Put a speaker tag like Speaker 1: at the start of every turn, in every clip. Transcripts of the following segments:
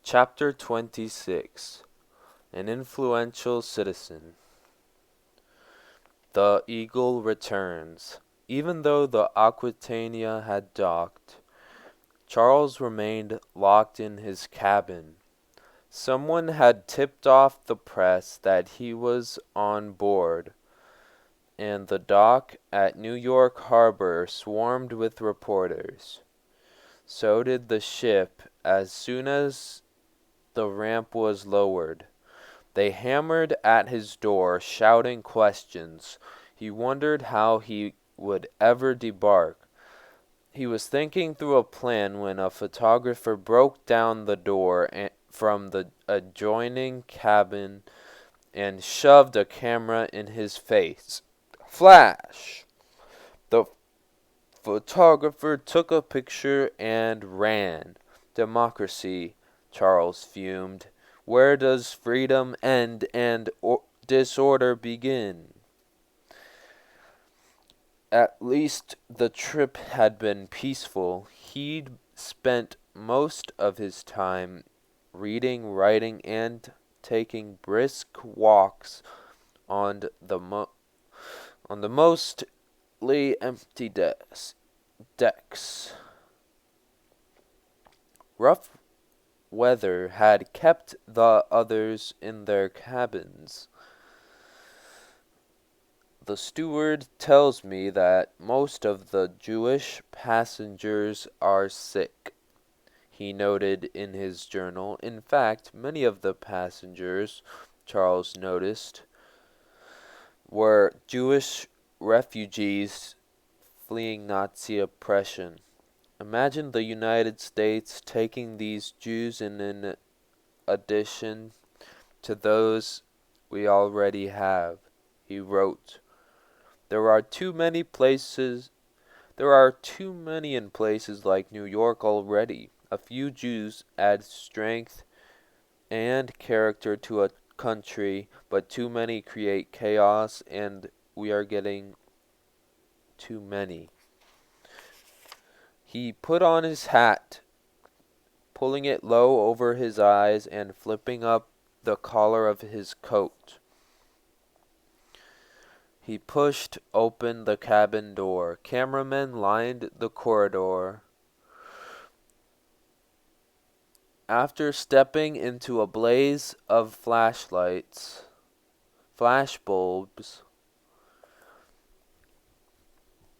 Speaker 1: Chapter 26. An Influential Citizen. The Eagle returns. Even though the Aquitania had docked, Charles remained locked in his cabin. Someone had tipped off the press that he was on board, and the dock at New York Harbor swarmed with reporters. So did the ship as soon as the ramp was lowered. They hammered at his door, shouting questions. He wondered how he would ever debark. He was thinking through a plan when a photographer broke down the door from the adjoining cabin and shoved a camera in his face. Flash! The photographer took a picture and ran. Democracy, Charles fumed. Where does freedom end and disorder begin? At least the trip had been peaceful. He'd spent most of his time reading, writing, and taking brisk walks on the mostly empty decks. Rough weather had kept the others in their cabins. The steward tells me that most of the Jewish passengers are sick, he noted in his journal. In fact, many of the passengers, Charles noticed, were Jewish refugees fleeing Nazi oppression. Imagine the United States taking these Jews in addition to those we already have, he wrote. There are too many in places like New York already. A few Jews add strength and character to a country, but too many create chaos, and we are getting too many. He put on his hat, pulling it low over his eyes and flipping up the collar of his coat. He pushed open the cabin door. Cameramen lined the corridor. After stepping into a blaze of flashbulbs,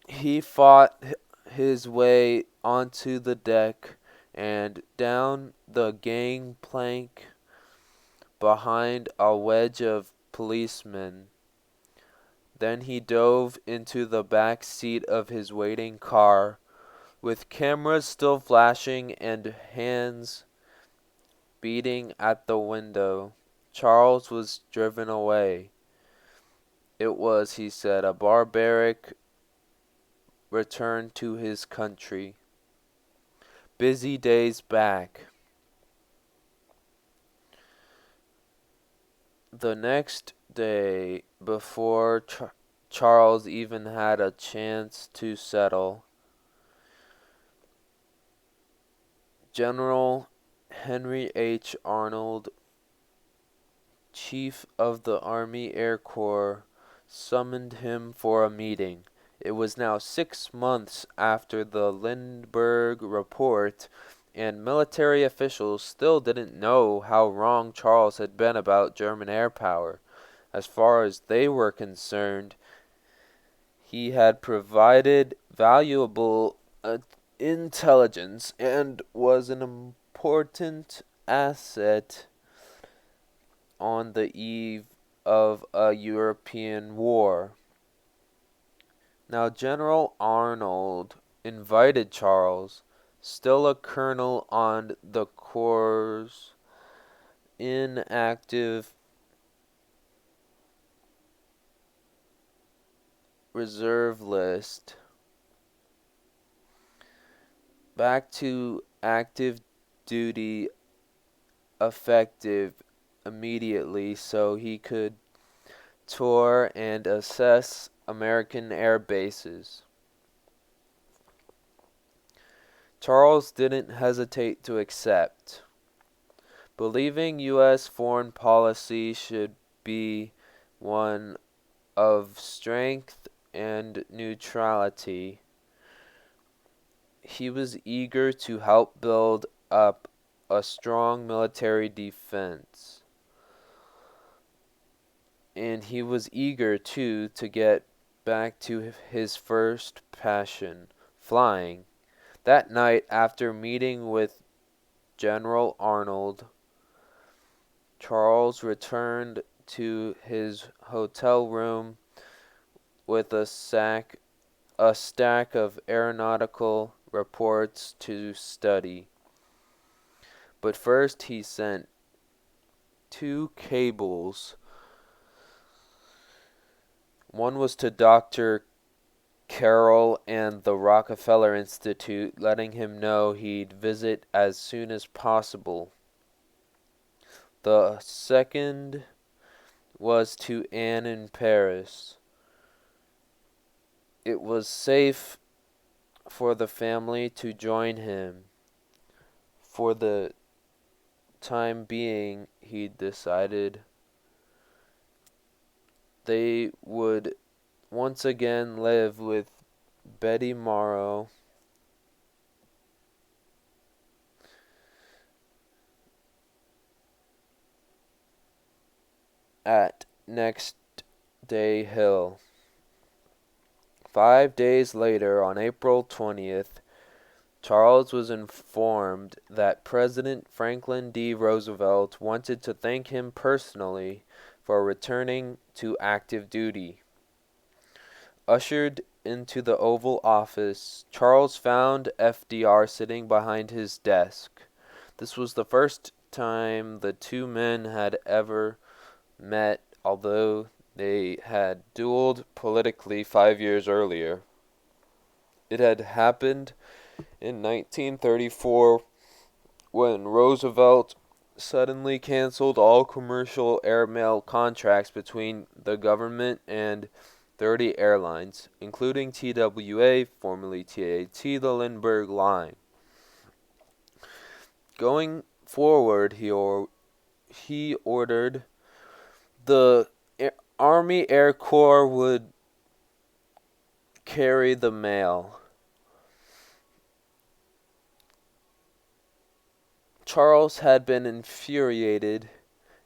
Speaker 1: he fought his way onto the deck and down the gangplank behind a wedge of policemen. Then he dove into the back seat of his waiting car, with cameras still flashing and hands beating at the window. Charles was driven away. It was, he said, a barbaric return to his country. Busy days back. The next day, before Charles even had a chance to settle, General Henry H. Arnold, Chief of the Army Air Corps, summoned him for a meeting. It was now 6 months after the Lindbergh report, and military officials still didn't know how wrong Charles had been about German air power. As far as they were concerned, he had provided valuable intelligence and was an important asset on the eve of a European war. Now General Arnold invited Charles, still a colonel on the Corps' inactive reserve list, back to active duty effective immediately so he could tour and assess American air bases. Charles didn't hesitate to accept. Believing U.S. foreign policy should be one of strength and neutrality, he was eager to help build up a strong military defense. And he was eager, too, to get back to his first passion, flying. That night, after meeting with General Arnold, Charles returned to his hotel room with a stack of aeronautical reports to study. But first he sent 2 cables. One was to Dr. Carroll and the Rockefeller Institute, letting him know he'd visit as soon as possible. The second was to Anne in Paris. It was safe for the family to join him. For the time being, he decided they would once again live with Betty Morrow at Next Day Hill. 5 days later, on April 20th, Charles was informed that President Franklin D. Roosevelt wanted to thank him personally for returning to active duty. Ushered into the Oval Office, Charles found FDR sitting behind his desk. This was the first time the two men had ever met, although they had dueled politically 5 years earlier. It had happened in 1934 when Roosevelt suddenly canceled all commercial airmail contracts between the government and 30 airlines, including TWA, formerly TAT, the Lindbergh line. Going forward, he ordered the Army Air Corps would carry the mail. Charles had been infuriated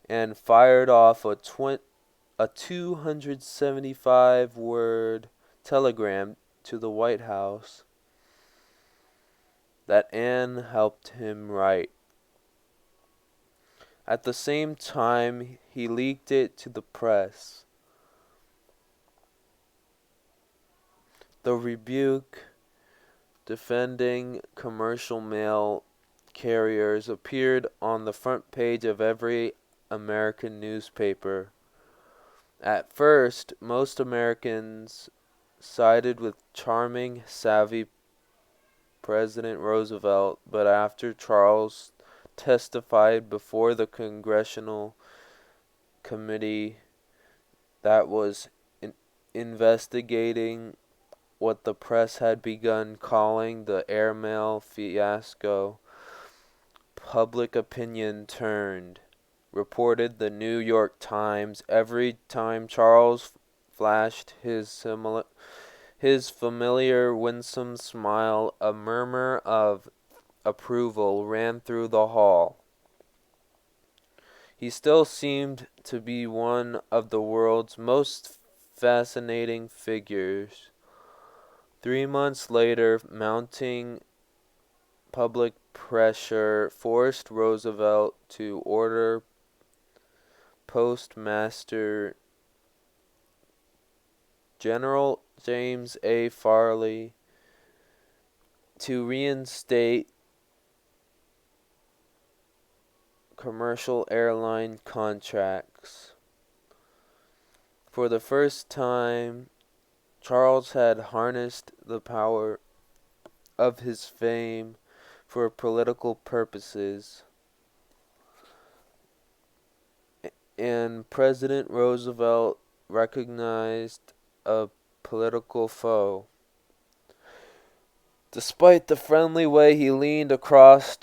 Speaker 1: and fired off a 275-word telegram to the White House that Anne helped him write. At the same time, he leaked it to the press. The rebuke defending commercial mail carriers appeared on the front page of every American newspaper. At first, most Americans sided with charming, savvy President Roosevelt, but after Charles testified before the Congressional Committee that was investigating what the press had begun calling the airmail fiasco, public opinion turned, reported the New York Times. Every time Charles flashed his familiar winsome smile, a murmur of approval ran through the hall. He still seemed to be one of the world's most fascinating figures. 3 months later, mounting public pressure forced Roosevelt to order Postmaster General James A. Farley to reinstate commercial airline contracts. For the first time, Charles had harnessed the power of his fame for political purposes, and President Roosevelt recognized a political foe. Despite the friendly way he leaned across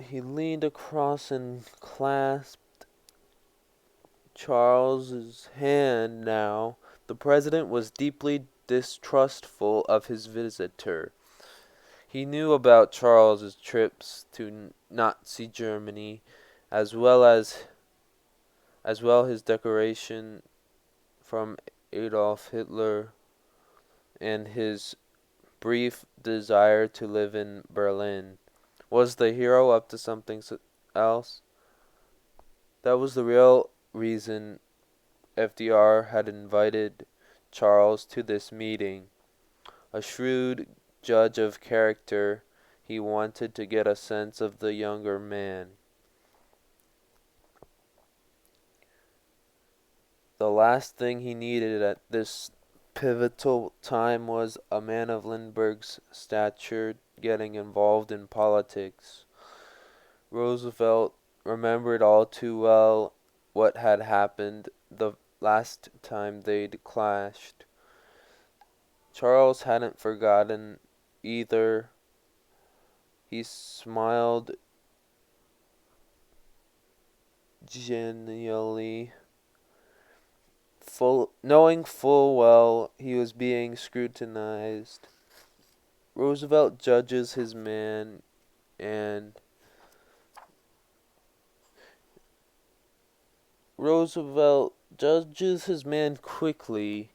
Speaker 1: He leaned across and clasped Charles's hand now. The president was deeply distrustful of his visitor. He knew about Charles's trips to Nazi Germany, as well his decoration from Adolf Hitler and his brief desire to live in Berlin. Was the hero up to something else? That was the real reason FDR had invited Charles to this meeting. A shrewd judge of character, he wanted to get a sense of the younger man. The last thing he needed at this pivotal time was a man of Lindbergh's stature getting involved in politics. Roosevelt remembered all too well what had happened the last time they'd clashed. Charles hadn't forgotten either. He smiled genially, knowing full well he was being scrutinized. Roosevelt judges his man quickly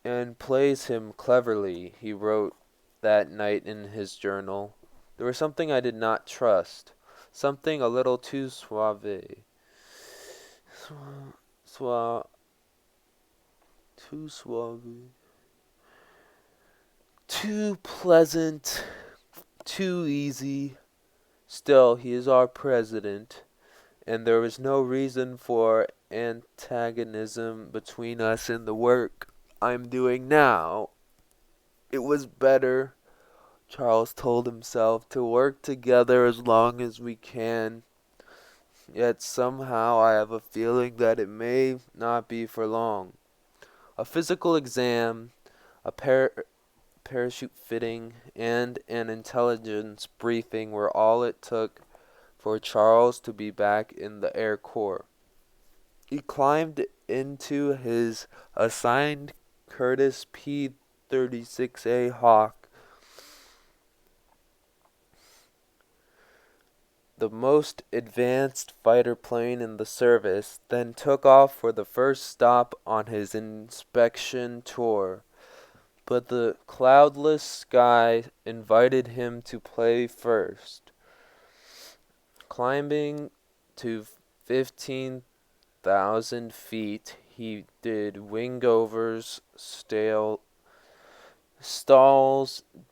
Speaker 1: and plays him cleverly, he wrote that night in his journal. There was something I did not trust, something a little too too pleasant, too easy. Still, he is our president, and there is no reason for antagonism between us in the work I'm doing now. It was better, Charles told himself, to work together as long as we can. Yet somehow I have a feeling that it may not be for long. A physical exam, a parachute fitting, and an intelligence briefing were all it took for Charles to be back in the Air Corps. He climbed into his assigned Curtiss P-36A Hawk, the most advanced fighter plane in the service, then took off for the first stop on his inspection tour. But the cloudless sky invited him to play first. Climbing to 15,000 feet, he did wingovers, stalls,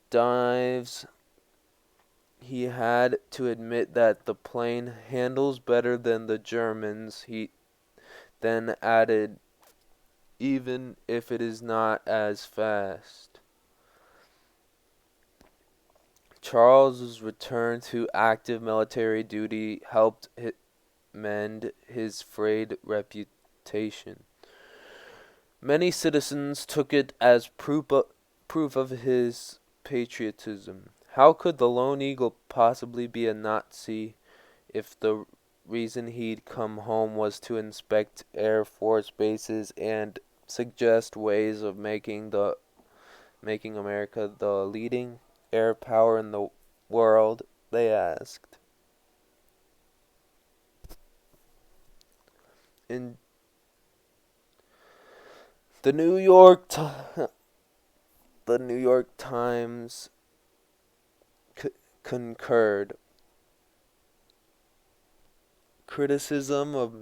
Speaker 1: dives. He had to admit that the plane handles better than the Germans. He then added, even if it is not as fast. Charles's return to active military duty helped mend his frayed reputation. Many citizens took it as proof of his patriotism. How could the Lone Eagle possibly be a Nazi if the reason he'd come home was to inspect Air Force bases and suggest ways of making America the leading air power in the world, they asked. In the New York Times concurred. Criticism of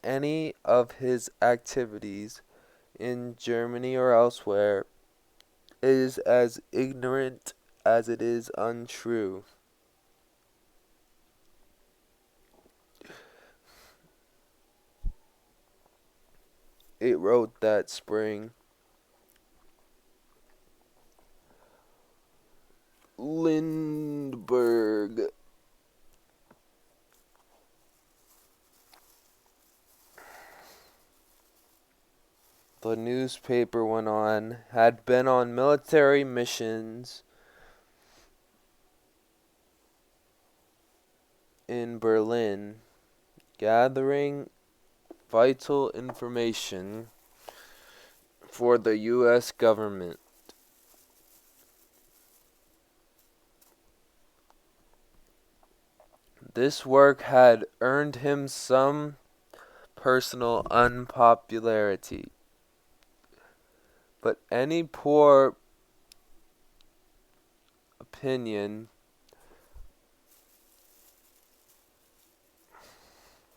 Speaker 1: any of his activities in Germany or elsewhere is as ignorant as it is untrue. It wrote that spring. Lindbergh. The newspaper went on, had been on military missions in Berlin, gathering vital information for the U.S. government. This work had earned him some personal unpopularity, but any poor opinion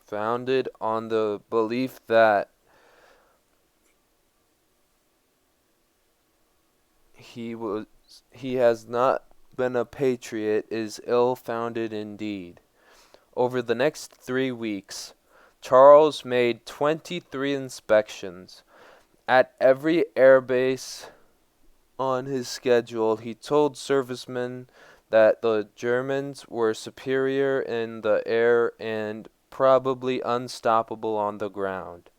Speaker 1: founded on the belief that he has not been a patriot is ill-founded indeed. Over the next 3 weeks, Charles made 23 inspections. At every airbase on his schedule, he told servicemen that the Germans were superior in the air and probably unstoppable on the ground.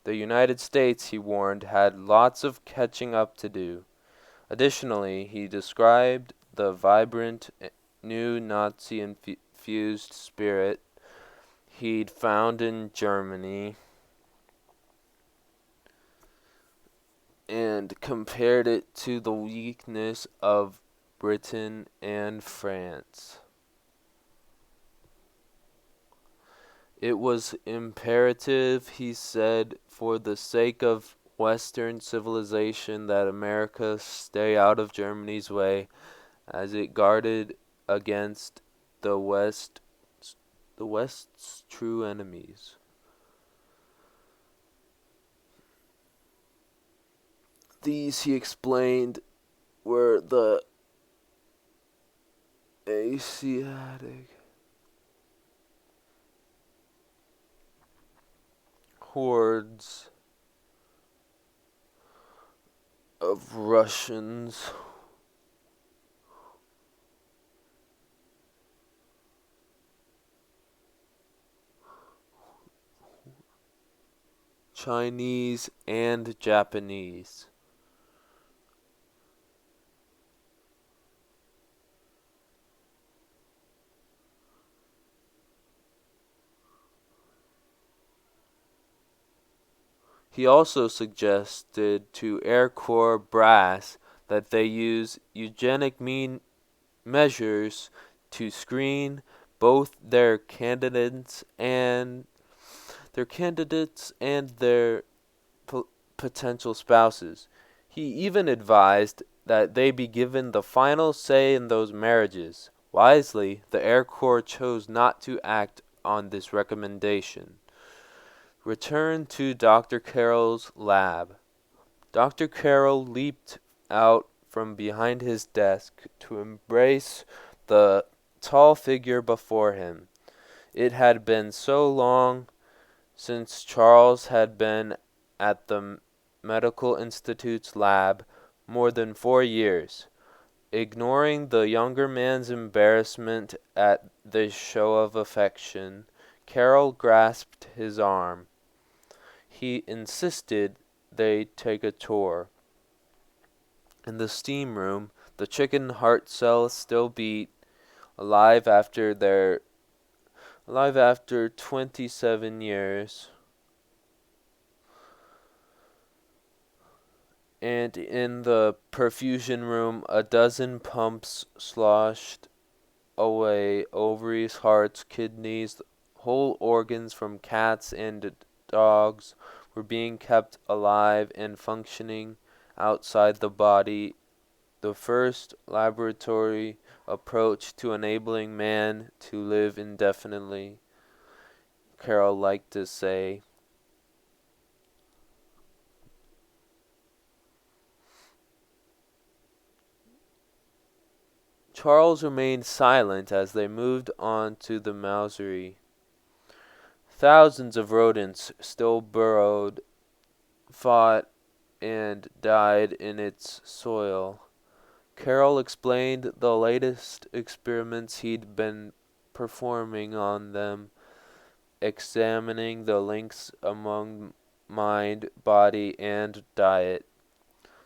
Speaker 1: The United States, he warned, had lots of catching up to do. Additionally, he described the vibrant new Nazi-infused spirit he'd found in Germany and compared it to the weakness of Britain and France. It was imperative, he said, for the sake of Western civilization that America stay out of Germany's way as it guarded against the West's true enemies. These, he explained, were the Asiatic hordes of Russians, Chinese, and Japanese. He also suggested to Air Corps brass that they use eugenic measures to screen both their candidates and their potential spouses. He even advised that they be given the final say in those marriages. Wisely, the Air Corps chose not to act on this recommendation. Return to Dr. Carroll's lab. Dr. Carroll leaped out from behind his desk to embrace the tall figure before him. It had been so long since Charles had been at the Medical Institute's lab, more than 4 years. Ignoring the younger man's embarrassment at this show of affection, Carroll grasped his arm. He insisted they take a tour. In the steam room, the chicken heart cells still beat, alive after 27 years. And in the perfusion room, a dozen pumps sloshed away ovaries, hearts, kidneys, whole organs from cats and dogs were being kept alive and functioning outside the body, the first laboratory approach to enabling man to live indefinitely, Carroll liked to say. Charles remained silent as they moved on to the Mausery. Thousands of rodents still burrowed, fought, and died in its soil. Carroll explained the latest experiments he'd been performing on them, examining the links among mind, body, and diet.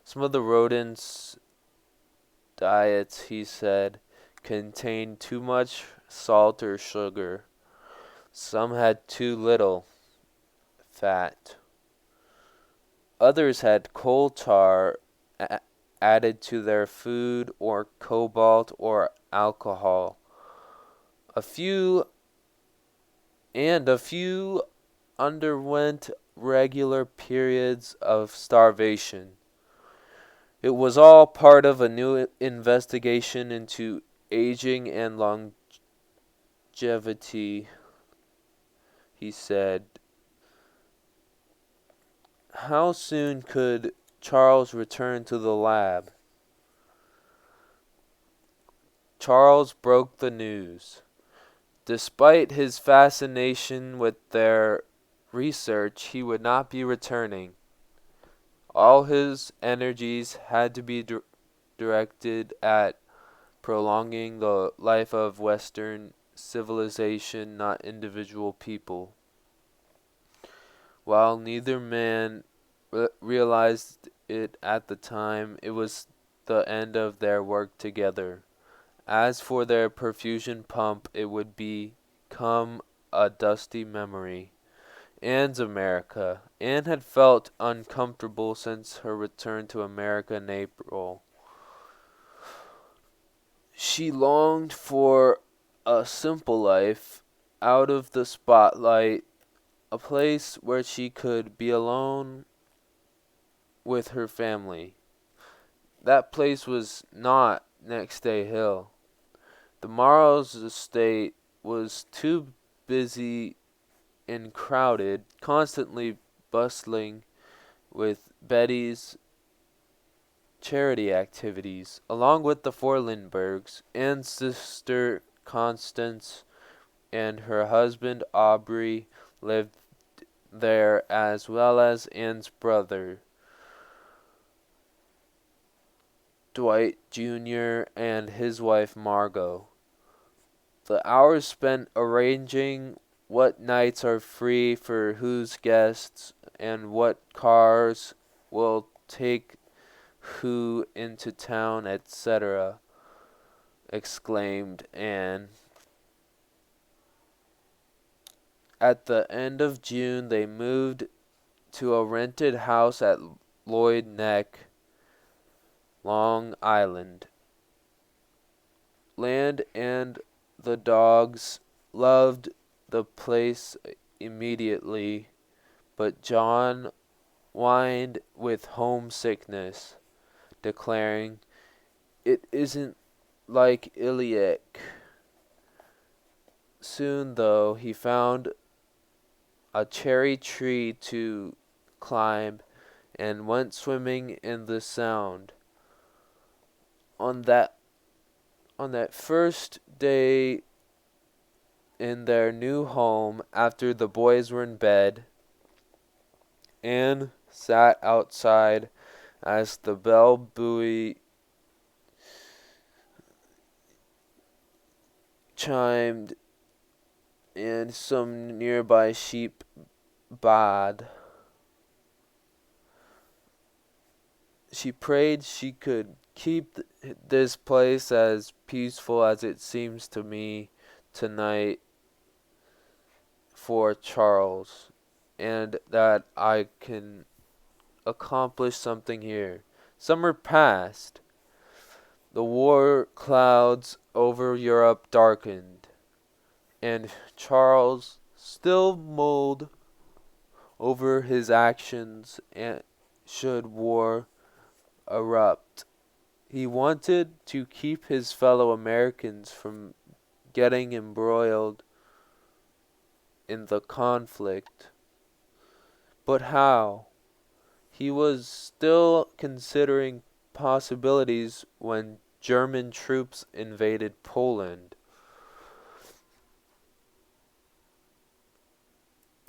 Speaker 1: Some of the rodents' diets, he said, contained too much salt or sugar. Some had too little fat. Others had coal tar added to their food, or cobalt or alcohol. A few underwent regular periods of starvation. It was all part of a new investigation into aging and longevity, he said. How soon could Charles return to the lab? Charles broke the news. Despite his fascination with their research, he would not be returning. All his energies had to be directed at prolonging the life of Western civilization, not individual people. While neither man realized it at the time, it was the end of their work together. As for their perfusion pump, it would become a dusty memory. Anne's America. Anne had felt uncomfortable since her return to America in April. She longed for a simple life, out of the spotlight, a place where she could be alone with her family. That place was not Next Day Hill. The Morrows estate was too busy and crowded, constantly bustling with Betty's charity activities. Along with the four Lindberghs, Anne's sister Constance and her husband Aubrey lived there, as well as Anne's brother Dwight Jr. and his wife Margot. The hours spent arranging what nights are free for whose guests and what cars will take who into town, etc., exclaimed Anne. At the end of June, they moved to a rented house at Lloyd Neck, Long Island. Land and the dogs loved the place immediately, but John whined with homesickness, declaring, "It isn't like Iliac." Soon, though, he found a cherry tree to climb and went swimming in the Sound. On that first day in their new home, after the boys were in bed, Anne sat outside as the bell buoy chimed and some nearby sheep baaed. She prayed she could keep this place as peaceful as it seems to me tonight for Charles, and that I can accomplish something here. Summer passed. The war clouds over Europe darkened, and Charles still mulled over his actions and should war erupt. He wanted to keep his fellow Americans from getting embroiled in the conflict. But how? He was still considering possibilities when German troops invaded Poland.